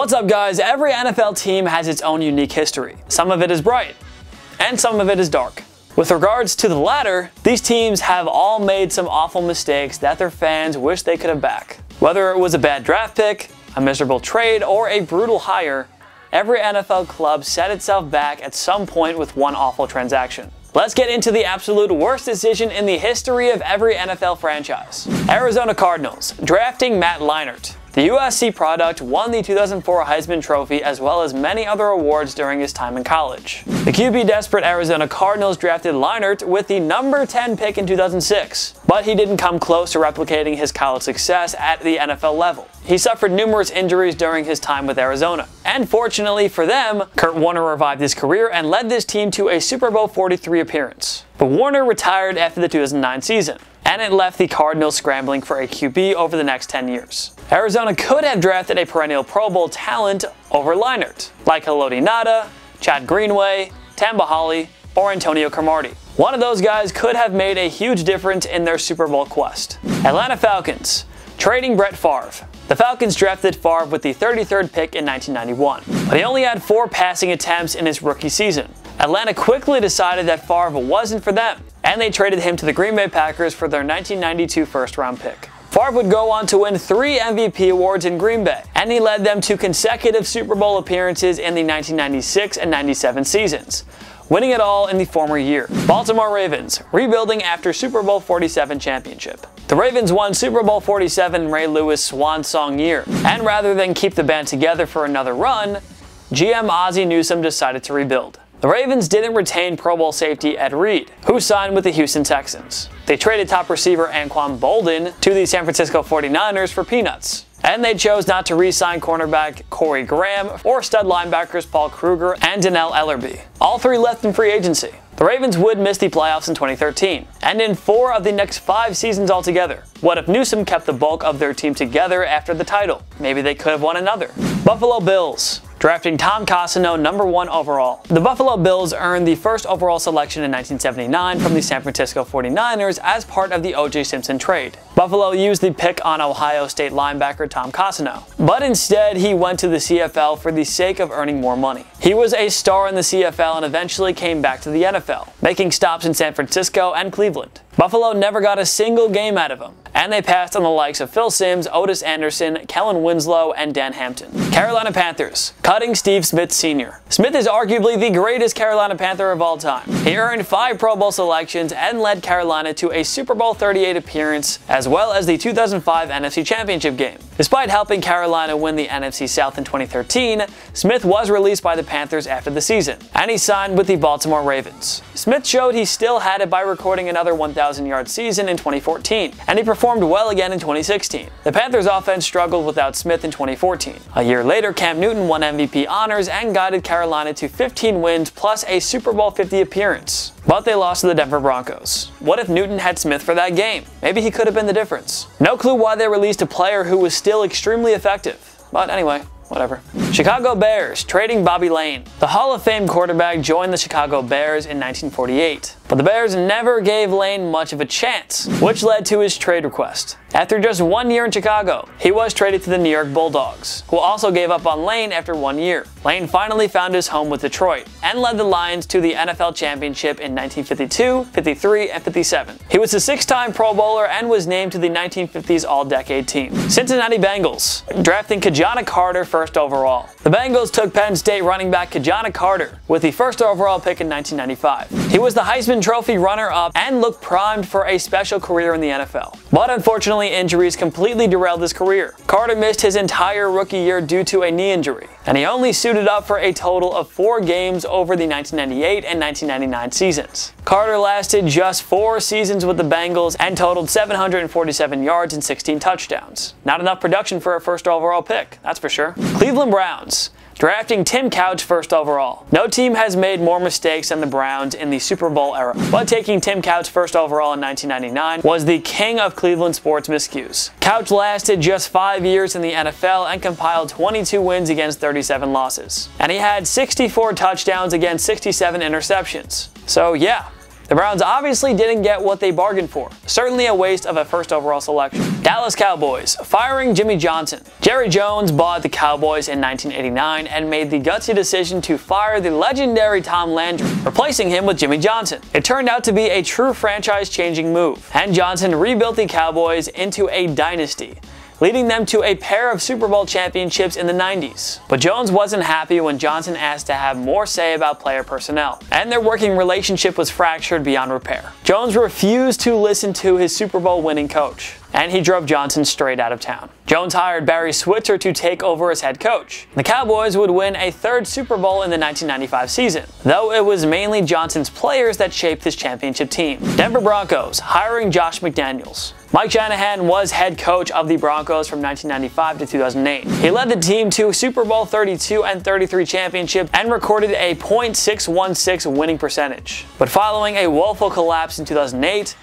What's up, guys? Every NFL team has its own unique history. Some of it is bright, and some of it is dark. With regards to the latter, these teams have all made some awful mistakes that their fans wish they could have back. Whether it was a bad draft pick, a miserable trade, or a brutal hire, every NFL club set itself back at some point with one awful transaction. Let's get into the absolute worst decision in the history of every NFL franchise. Arizona Cardinals, drafting Matt Leinart. The USC product won the 2004 Heisman Trophy as well as many other awards during his time in college. The QB-desperate Arizona Cardinals drafted Leinart with the number 10 pick in 2006, but he didn't come close to replicating his college success at the NFL level. He suffered numerous injuries during his time with Arizona, and fortunately for them, Kurt Warner revived his career and led this team to a Super Bowl 43 appearance. But Warner retired after the 2009 season, and it left the Cardinals scrambling for a QB over the next 10 years. Arizona could have drafted a perennial Pro Bowl talent over Leinart, like Haloti Ngata, Chad Greenway, Tamba Hali, or Antonio Cromartie. One of those guys could have made a huge difference in their Super Bowl quest. Atlanta Falcons, trading Brett Favre. The Falcons drafted Favre with the 33rd pick in 1991, but he only had 4 passing attempts in his rookie season. Atlanta quickly decided that Favre wasn't for them, and they traded him to the Green Bay Packers for their 1992 first-round pick. Favre would go on to win 3 MVP awards in Green Bay, and he led them to consecutive Super Bowl appearances in the 1996 and 97 seasons, winning it all in the former year. Baltimore Ravens, rebuilding after Super Bowl 47 championship. The Ravens won Super Bowl 47 Ray Lewis' swan song year, and rather than keep the band together for another run, GM Ozzie Newsome decided to rebuild. The Ravens didn't retain Pro Bowl safety Ed Reed, who signed with the Houston Texans. They traded top receiver Anquan Boldin to the San Francisco 49ers for peanuts. And they chose not to re-sign cornerback Corey Graham or stud linebackers Paul Kruger and Dannell Ellerbe. All 3 left in free agency. The Ravens would miss the playoffs in 2013, and in 4 of the next 5 seasons altogether. What if Newsome kept the bulk of their team together after the title? Maybe they could have won another. Buffalo Bills, drafting Tom Cossino number 1 overall. The Buffalo Bills earned the first overall selection in 1979 from the San Francisco 49ers as part of the O.J. Simpson trade. Buffalo used the pick on Ohio State linebacker Tom Cossino, but instead he went to the CFL for the sake of earning more money. He was a star in the CFL and eventually came back to the NFL, making stops in San Francisco and Cleveland. Buffalo never got a single game out of him, and they passed on the likes of Phil Simms, Otis Anderson, Kellen Winslow, and Dan Hampton. Carolina Panthers, cutting Steve Smith Sr. Smith is arguably the greatest Carolina Panther of all time. He earned 5 Pro Bowl selections and led Carolina to a Super Bowl 38 appearance, as well as the 2005 NFC Championship game. Despite helping Carolina win the NFC South in 2013, Smith was released by the Panthers after the season, and he signed with the Baltimore Ravens. Smith showed he still had it by recording another 1,000-yard season in 2014, and he performed well again in 2016. The Panthers' offense struggled without Smith in 2014. A year later, Cam Newton won MVP honors and guided Carolina to 15 wins plus a Super Bowl 50 appearance. But they lost to the Denver Broncos. What if Newton had Smith for that game? Maybe he could have been the difference. No clue why they released a player who was still extremely effective. But anyway, whatever. Chicago Bears, trading Bobby Lane. The Hall of Fame quarterback joined the Chicago Bears in 1948, but the Bears never gave Lane much of a chance, which led to his trade request. After just 1 year in Chicago, he was traded to the New York Bulldogs, who also gave up on Lane after 1 year. Lane finally found his home with Detroit, and led the Lions to the NFL Championship in 1952, 53, and 57. He was a 6-time Pro Bowler and was named to the 1950s All-Decade Team. Cincinnati Bengals, drafting Kajana Carter first overall. The Bengals took Penn State running back Kajana Carter with the first overall pick in 1995. He was the Heisman Trophy runner-up and looked primed for a special career in the NFL. But unfortunately, injuries completely derailed his career. Carter missed his entire rookie year due to a knee injury, and he only suited up for a total of 4 games over the 1998 and 1999 seasons. Carter lasted just 4 seasons with the Bengals and totaled 747 yards and 16 touchdowns. Not enough production for a first overall pick, that's for sure. Cleveland Browns, drafting Tim Couch first overall. No team has made more mistakes than the Browns in the Super Bowl era, but taking Tim Couch first overall in 1999 was the king of Cleveland sports miscues. Couch lasted just 5 years in the NFL and compiled 22 wins against 37 losses. And he had 64 touchdowns against 67 interceptions. So yeah, The Browns obviously didn't get what they bargained for. Certainly a waste of a first overall selection. Dallas Cowboys, firing Jimmy Johnson. Jerry Jones bought the Cowboys in 1989 and made the gutsy decision to fire the legendary Tom Landry, replacing him with Jimmy Johnson. It turned out to be a true franchise-changing move, and Johnson rebuilt the Cowboys into a dynasty, leading them to a pair of Super Bowl championships in the 90s. But Jones wasn't happy when Johnson asked to have more say about player personnel, and their working relationship was fractured beyond repair. Jones refused to listen to his Super Bowl winning coach, and he drove Johnson straight out of town. Jones hired Barry Switzer to take over as head coach. The Cowboys would win a third Super Bowl in the 1995 season, though it was mainly Johnson's players that shaped his championship team. Denver Broncos, hiring Josh McDaniels. Mike Shanahan was head coach of the Broncos from 1995 to 2008. He led the team to Super Bowl 32 and 33 championships and recorded a .616 winning percentage. But following a woeful collapse in 2008,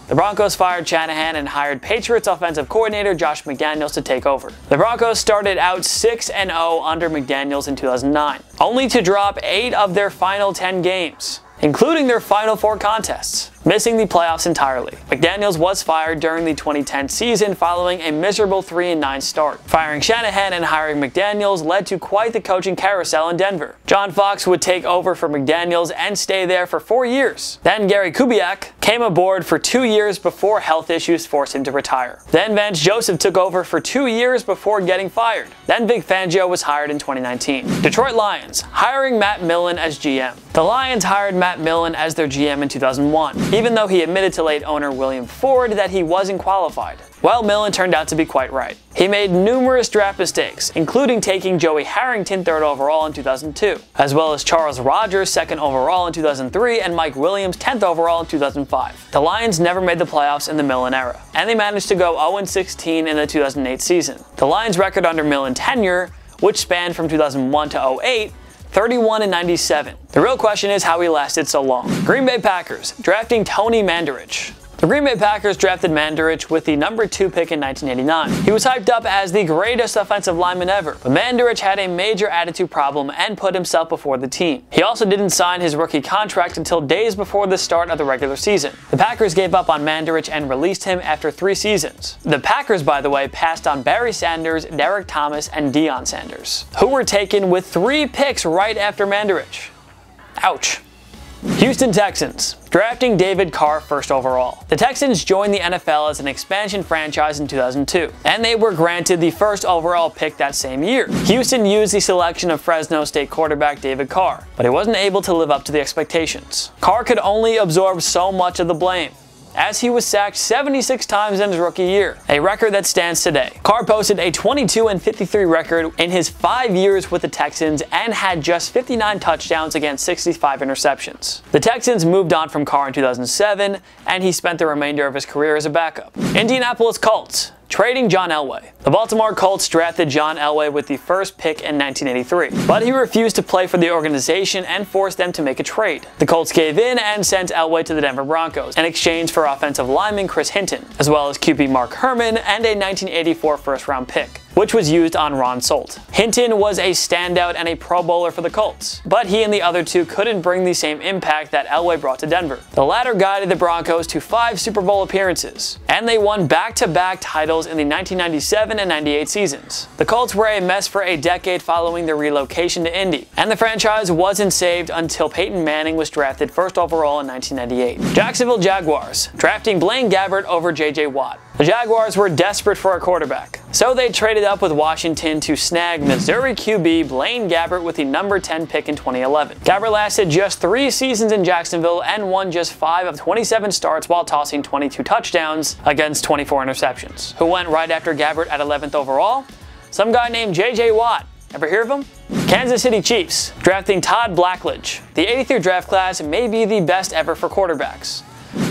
the Broncos fired Shanahan and hired Patriots offensive coordinator Josh McDaniels to take over. The Broncos started out 6-0 under McDaniels in 2009, only to drop 8 of their final 10 games, including their final 4 contests, missing the playoffs entirely. McDaniels was fired during the 2010 season following a miserable 3-9 start. Firing Shanahan and hiring McDaniels led to quite the coaching carousel in Denver. John Fox would take over for McDaniels and stay there for 4 years. Then Gary Kubiak came aboard for 2 years before health issues forced him to retire. Then Vance Joseph took over for 2 years before getting fired. Then Vic Fangio was hired in 2019. Detroit Lions, hiring Matt Millen as GM. The Lions hired Matt Millen as their GM in 2001. Even though he admitted to late owner William Ford that he wasn't qualified. Well, Millen turned out to be quite right. He made numerous draft mistakes, including taking Joey Harrington 3rd overall in 2002, as well as Charles Rogers 2nd overall in 2003 and Mike Williams 10th overall in 2005. The Lions never made the playoffs in the Millen era, and they managed to go 0-16 in the 2008 season. The Lions' record under Millen tenure, which spanned from 2001 to 08, 31-97. The real question is how he lasted so long. Green Bay Packers, drafting Tony Mandarich. The Green Bay Packers drafted Mandarich with the number 2 pick in 1989. He was hyped up as the greatest offensive lineman ever, but Mandarich had a major attitude problem and put himself before the team. He also didn't sign his rookie contract until days before the start of the regular season. The Packers gave up on Mandarich and released him after 3 seasons. The Packers, by the way, passed on Barry Sanders, Derek Thomas, and Deion Sanders, who were taken with 3 picks right after Mandarich. Ouch. Houston Texans, drafting David Carr 1st overall. The Texans joined the NFL as an expansion franchise in 2002, and they were granted the 1st overall pick that same year. Houston used the selection of Fresno State quarterback David Carr, but he wasn't able to live up to the expectations. Carr could only absorb so much of the blame, as he was sacked 76 times in his rookie year, a record that stands today. Carr posted a 22-53 record in his 5 years with the Texans and had just 59 touchdowns against 65 interceptions. The Texans moved on from Carr in 2007, and he spent the remainder of his career as a backup. Indianapolis Colts, trading John Elway. The Baltimore Colts drafted John Elway with the 1st pick in 1983, but he refused to play for the organization and forced them to make a trade. The Colts gave in and sent Elway to the Denver Broncos in exchange for offensive lineman Chris Hinton, as well as QB Mark Herman and a 1984 first-round pick, which was used on Ron Solt. Hinton was a standout and a Pro Bowler for the Colts, but he and the other 2 couldn't bring the same impact that Elway brought to Denver. The latter guided the Broncos to 5 Super Bowl appearances, and they won back-to-back titles in the 1997 and 98 seasons. The Colts were a mess for a decade following their relocation to Indy, and the franchise wasn't saved until Peyton Manning was drafted 1st overall in 1998. Jacksonville Jaguars, drafting Blaine Gabbert over J.J. Watt. The Jaguars were desperate for a quarterback, so they traded up with Washington to snag Missouri QB Blaine Gabbert with the number 10 pick in 2011. Gabbert lasted just 3 seasons in Jacksonville and won just 5 of 27 starts while tossing 22 touchdowns against 24 interceptions. Who went right after Gabbert at 11th overall? Some guy named J.J. Watt. Ever hear of him? Kansas City Chiefs, drafting Todd Blackledge. The 83 draft class may be the best ever for quarterbacks.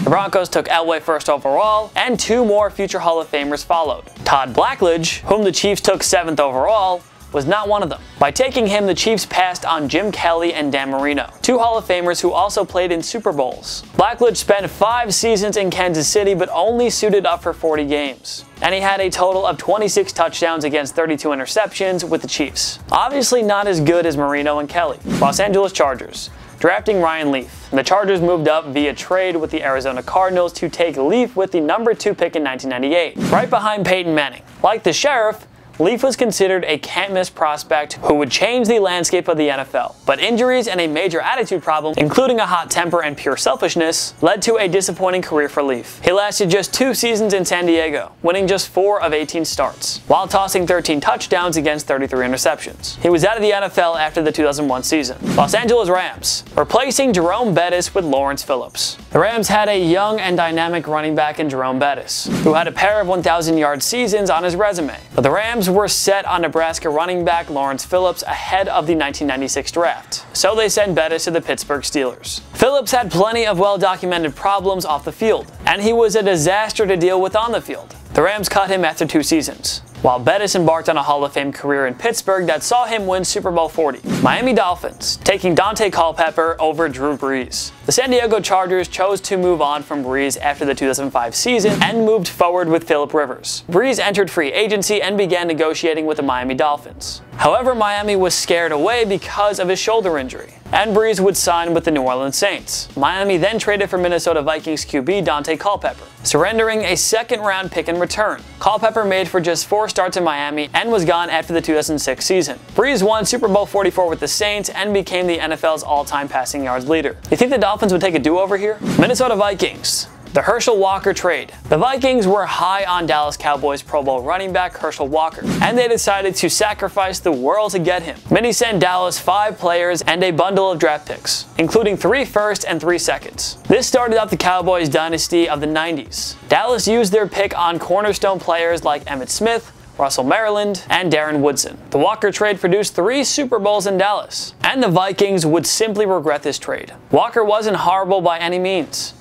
The Broncos took Elway 1st overall, and 2 more future Hall of Famers followed. Todd Blackledge, whom the Chiefs took 7th overall, was not one of them. By taking him, the Chiefs passed on Jim Kelly and Dan Marino, 2 Hall of Famers who also played in Super Bowls. Blackledge spent 5 seasons in Kansas City but only suited up for 40 games, and he had a total of 26 touchdowns against 32 interceptions with the Chiefs. Obviously not as good as Marino and Kelly. Los Angeles Chargers, drafting Ryan Leaf. The Chargers moved up via trade with the Arizona Cardinals to take Leaf with the number 2 pick in 1998, right behind Peyton Manning. Like the Sheriff, Leaf was considered a can't-miss prospect who would change the landscape of the NFL, but injuries and a major attitude problem, including a hot temper and pure selfishness, led to a disappointing career for Leaf. He lasted just 2 seasons in San Diego, winning just 4 of 18 starts, while tossing 13 touchdowns against 33 interceptions. He was out of the NFL after the 2001 season. Los Angeles Rams, replacing Jerome Bettis with Lawrence Phillips. The Rams had a young and dynamic running back in Jerome Bettis, who had a pair of 1,000-yard seasons on his resume, but the Rams were set on Nebraska running back Lawrence Phillips ahead of the 1996 draft, so they sent Bettis to the Pittsburgh Steelers. Phillips had plenty of well-documented problems off the field, and he was a disaster to deal with on the field. The Rams cut him after 2 seasons, while Bettis embarked on a Hall of Fame career in Pittsburgh that saw him win Super Bowl 40. Miami Dolphins, taking Dante Culpepper over Drew Brees. The San Diego Chargers chose to move on from Brees after the 2005 season and moved forward with Phillip Rivers. Brees entered free agency and began negotiating with the Miami Dolphins. However, Miami was scared away because of his shoulder injury, and Brees would sign with the New Orleans Saints. Miami then traded for Minnesota Vikings QB Dante Culpepper, surrendering a second-round pick in return. Culpepper made for just 4 starts in Miami and was gone after the 2006 season. Brees won Super Bowl 44 with the Saints and became the NFL's all-time passing yards leader. You think the Dolphins would take a do-over here? Minnesota Vikings. The Herschel Walker trade. The Vikings were high on Dallas Cowboys Pro Bowl running back Herschel Walker, and they decided to sacrifice the world to get him. Many sent Dallas 5 players and a bundle of draft picks, including 3 firsts and 3 seconds. This started up the Cowboys dynasty of the 90s. Dallas used their pick on cornerstone players like Emmitt Smith, Russell Maryland, and Darren Woodson. The Walker trade produced 3 Super Bowls in Dallas, and the Vikings would simply regret this trade. Walker wasn't horrible by any means,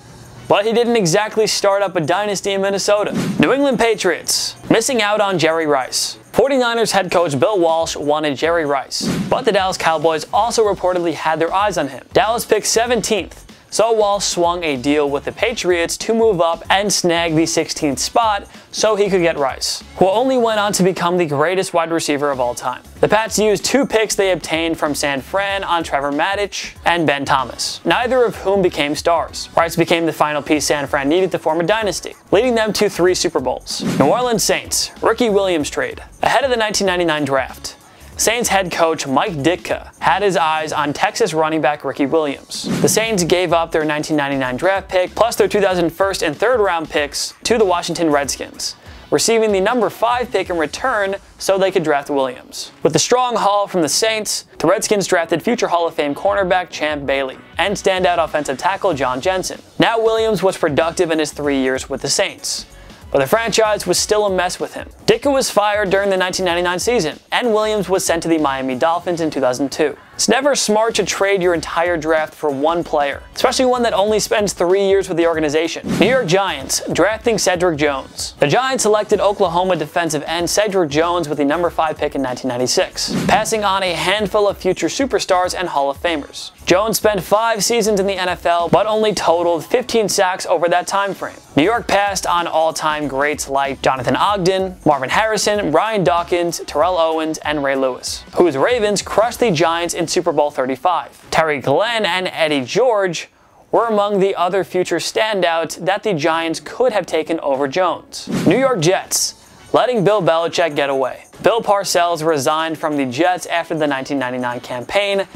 but he didn't exactly start up a dynasty in Minnesota. New England Patriots, missing out on Jerry Rice. 49ers head coach Bill Walsh wanted Jerry Rice, but the Dallas Cowboys also reportedly had their eyes on him. Dallas picked 17th, so Walsh swung a deal with the Patriots to move up and snag the 16th spot so he could get Rice, who only went on to become the greatest wide receiver of all time. The Pats used 2 picks they obtained from San Fran on Trevor Maddich and Ben Thomas, neither of whom became stars. Rice became the final piece San Fran needed to form a dynasty, leading them to 3 Super Bowls. New Orleans Saints, Ricky Williams trade. Ahead of the 1999 draft, Saints head coach Mike Ditka had his eyes on Texas running back Ricky Williams. The Saints gave up their 1999 draft pick plus their 2001st and 3rd round picks to the Washington Redskins, receiving the number 5 pick in return so they could draft Williams. With the strong haul from the Saints, the Redskins drafted future Hall of Fame cornerback Champ Bailey and standout offensive tackle John Jensen. Now Williams was productive in his 3 years with the Saints, but the franchise was still a mess with him. Ditka was fired during the 1999 season, and Williams was sent to the Miami Dolphins in 2002. It's never smart to trade your entire draft for one player, especially one that only spends 3 years with the organization. New York Giants, drafting Cedric Jones. The Giants selected Oklahoma defensive end Cedric Jones with the number 5 pick in 1996, passing on a handful of future superstars and Hall of Famers. Jones spent 5 seasons in the NFL, but only totaled 15 sacks over that time frame. New York passed on all-time greats like Jonathan Ogden, Marvin Harrison, Brian Dawkins, Terrell Owens, and Ray Lewis, whose Ravens crushed the Giants in Super Bowl 35. Terry Glenn and Eddie George were among the other future standouts that the Giants could have taken over Jones. New York Jets, letting Bill Belichick get away. Bill Parcells resigned from the Jets after the 1999 campaign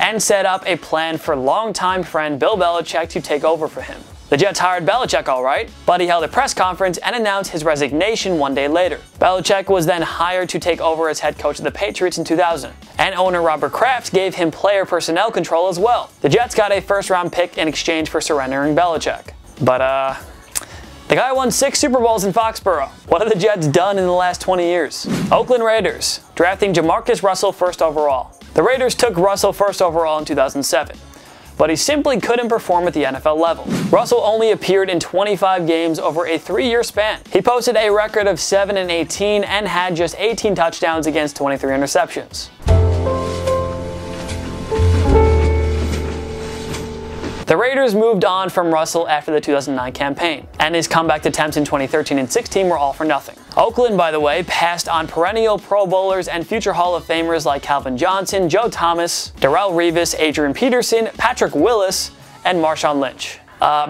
and set up a plan for longtime friend Bill Belichick to take over for him. The Jets hired Belichick alright, but he held a press conference and announced his resignation 1 day later. Belichick was then hired to take over as head coach of the Patriots in 2000, and owner Robert Kraft gave him player personnel control as well. The Jets got a 1st round pick in exchange for surrendering Belichick. But the guy won 6 Super Bowls in Foxborough. What have the Jets done in the last 20 years? Oakland Raiders, drafting Jamarcus Russell 1st overall. The Raiders took Russell 1st overall in 2007. But he simply couldn't perform at the NFL level. Russell only appeared in 25 games over a 3-year span. He posted a record of 7-18 and had just 18 touchdowns against 23 interceptions. The Raiders moved on from Russell after the 2009 campaign, and his comeback attempts in 2013 and 16 were all for nothing. Oakland, by the way, passed on perennial Pro Bowlers and future Hall of Famers like Calvin Johnson, Joe Thomas, Darrelle Revis, Adrian Peterson, Patrick Willis, and Marshawn Lynch.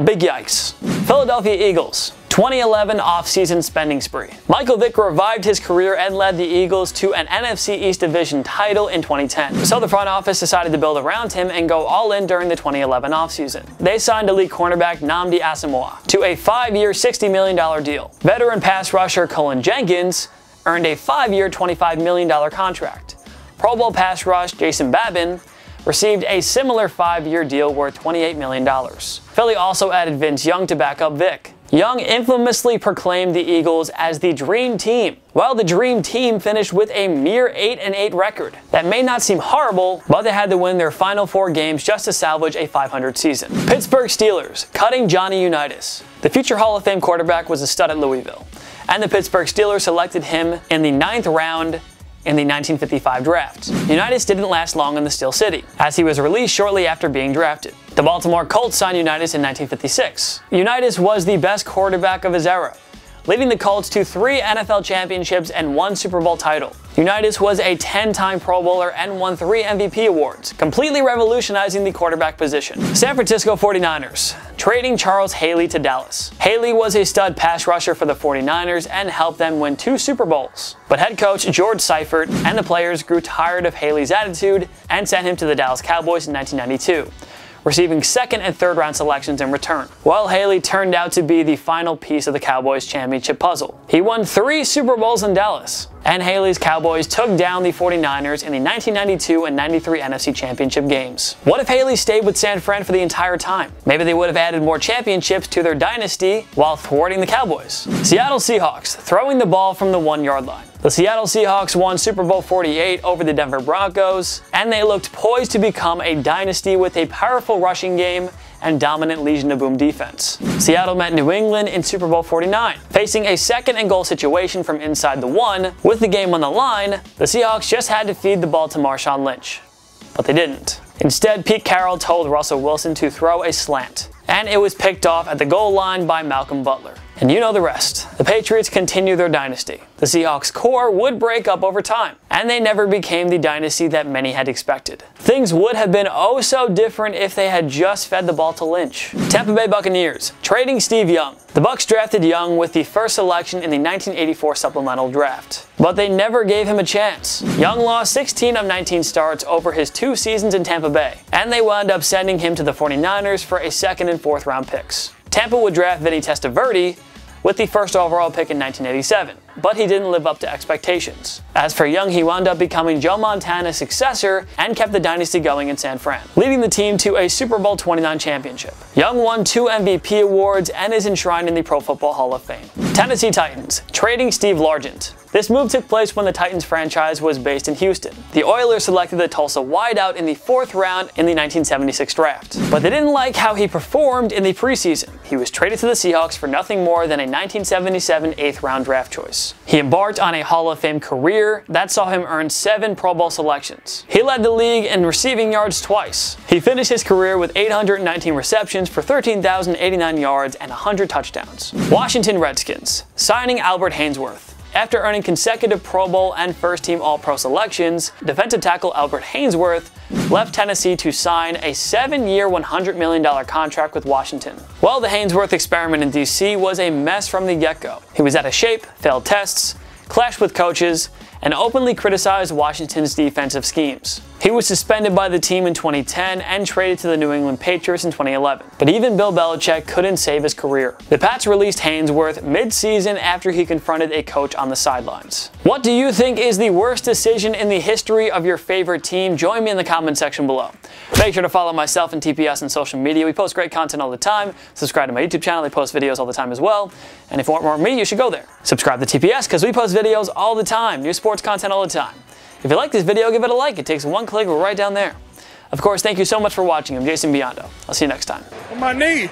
Big yikes. Philadelphia Eagles. 2011 offseason spending spree. Michael Vick revived his career and led the Eagles to an NFC East Division title in 2010. So the front office decided to build around him and go all in during the 2011 offseason. They signed elite cornerback Nnamdi Asomugha to a 5-year, $60 million deal. Veteran pass rusher Cullen Jenkins earned a 5-year, $25 million contract. Pro Bowl pass rush Jason Babin received a similar 5-year deal worth $28 million. Philly also added Vince Young to back up Vick. Young infamously proclaimed the Eagles as the Dream Team. Well, the Dream Team finished with a mere 8-8 record. That may not seem horrible, but they had to win their final 4 games just to salvage a .500 season. Pittsburgh Steelers, cutting Johnny Unitas. The future Hall of Fame quarterback was a stud at Louisville, and the Pittsburgh Steelers selected him in the 9th round in the 1955 draft. Unitas didn't last long in the Steel City, as he was released shortly after being drafted. The Baltimore Colts signed Unitas in 1956. Unitas was the best quarterback of his era, leading the Colts to 3 NFL championships and 1 Super Bowl title. Unitas was a 10-time Pro Bowler and won 3 MVP awards, completely revolutionizing the quarterback position. San Francisco 49ers, trading Charles Haley to Dallas. Haley was a stud pass rusher for the 49ers and helped them win 2 Super Bowls. But head coach George Seifert and the players grew tired of Haley's attitude and sent him to the Dallas Cowboys in 1992. Receiving 2nd and 3rd round selections in return. Well, Haley turned out to be the final piece of the Cowboys championship puzzle. He won 3 Super Bowls in Dallas, and Haley's Cowboys took down the 49ers in the 1992 and 93 NFC championship games. What if Haley stayed with San Fran for the entire time? Maybe they would have added more championships to their dynasty while thwarting the Cowboys. Seattle Seahawks, throwing the ball from the 1-yard line. The Seattle Seahawks won Super Bowl 48 over the Denver Broncos, and they looked poised to become a dynasty with a powerful rushing game and dominant Legion of Boom defense. Seattle met New England in Super Bowl 49. Facing a 2nd and goal situation from inside the 1, with the game on the line, the Seahawks just had to feed the ball to Marshawn Lynch. But they didn't. Instead, Pete Carroll told Russell Wilson to throw a slant, and it was picked off at the goal line by Malcolm Butler. And you know the rest. The Patriots continue their dynasty. The Seahawks core would break up over time, and they never became the dynasty that many had expected. Things would have been oh so different if they had just fed the ball to Lynch. Tampa Bay Buccaneers, trading Steve Young. The Bucs drafted Young with the 1st selection in the 1984 supplemental draft, but they never gave him a chance. Young lost 16 of 19 starts over his 2 seasons in Tampa Bay, and they wound up sending him to the 49ers for a 2nd and 4th round picks. Tampa would draft Vinny Testaverde with the 1st overall pick in 1987, but he didn't live up to expectations. As for Young, he wound up becoming Joe Montana's successor and kept the dynasty going in San Fran, leading the team to a Super Bowl 29 championship. Young won 2 MVP awards and is enshrined in the Pro Football Hall of Fame. Tennessee Titans, trading Steve Largent. This move took place when the Titans franchise was based in Houston. The Oilers selected the Tulsa wideout in the 4th round in the 1976 draft, but they didn't like how he performed in the preseason. He was traded to the Seahawks for nothing more than a 1977 8th round draft choice. He embarked on a Hall of Fame career that saw him earn 7 Pro Bowl selections. He led the league in receiving yards twice. He finished his career with 819 receptions for 13,089 yards and 100 touchdowns. Washington Redskins, signing Albert Haynesworth. After earning consecutive Pro Bowl and first-team All-Pro selections, defensive tackle Albert Haynesworth left Tennessee to sign a 7-year, $100 million contract with Washington. Well, the Haynesworth experiment in DC was a mess from the get-go. He was out of shape, failed tests, clashed with coaches, and openly criticized Washington's defensive schemes. He was suspended by the team in 2010 and traded to the New England Patriots in 2011. But even Bill Belichick couldn't save his career. The Pats released Haynesworth mid-season after he confronted a coach on the sidelines. What do you think is the worst decision in the history of your favorite team? Join me in the comment section below. Make sure to follow myself and TPS on social media. We post great content all the time. Subscribe to my YouTube channel. I post videos all the time as well. And if you want more of me, you should go there. Subscribe to TPS because we post videos all the time. New sports content all the time. If you like this video, give it a like. It takes 1 click right down there. Of course, thank you so much for watching. I'm Jason Biondo. I'll see you next time. On my knee.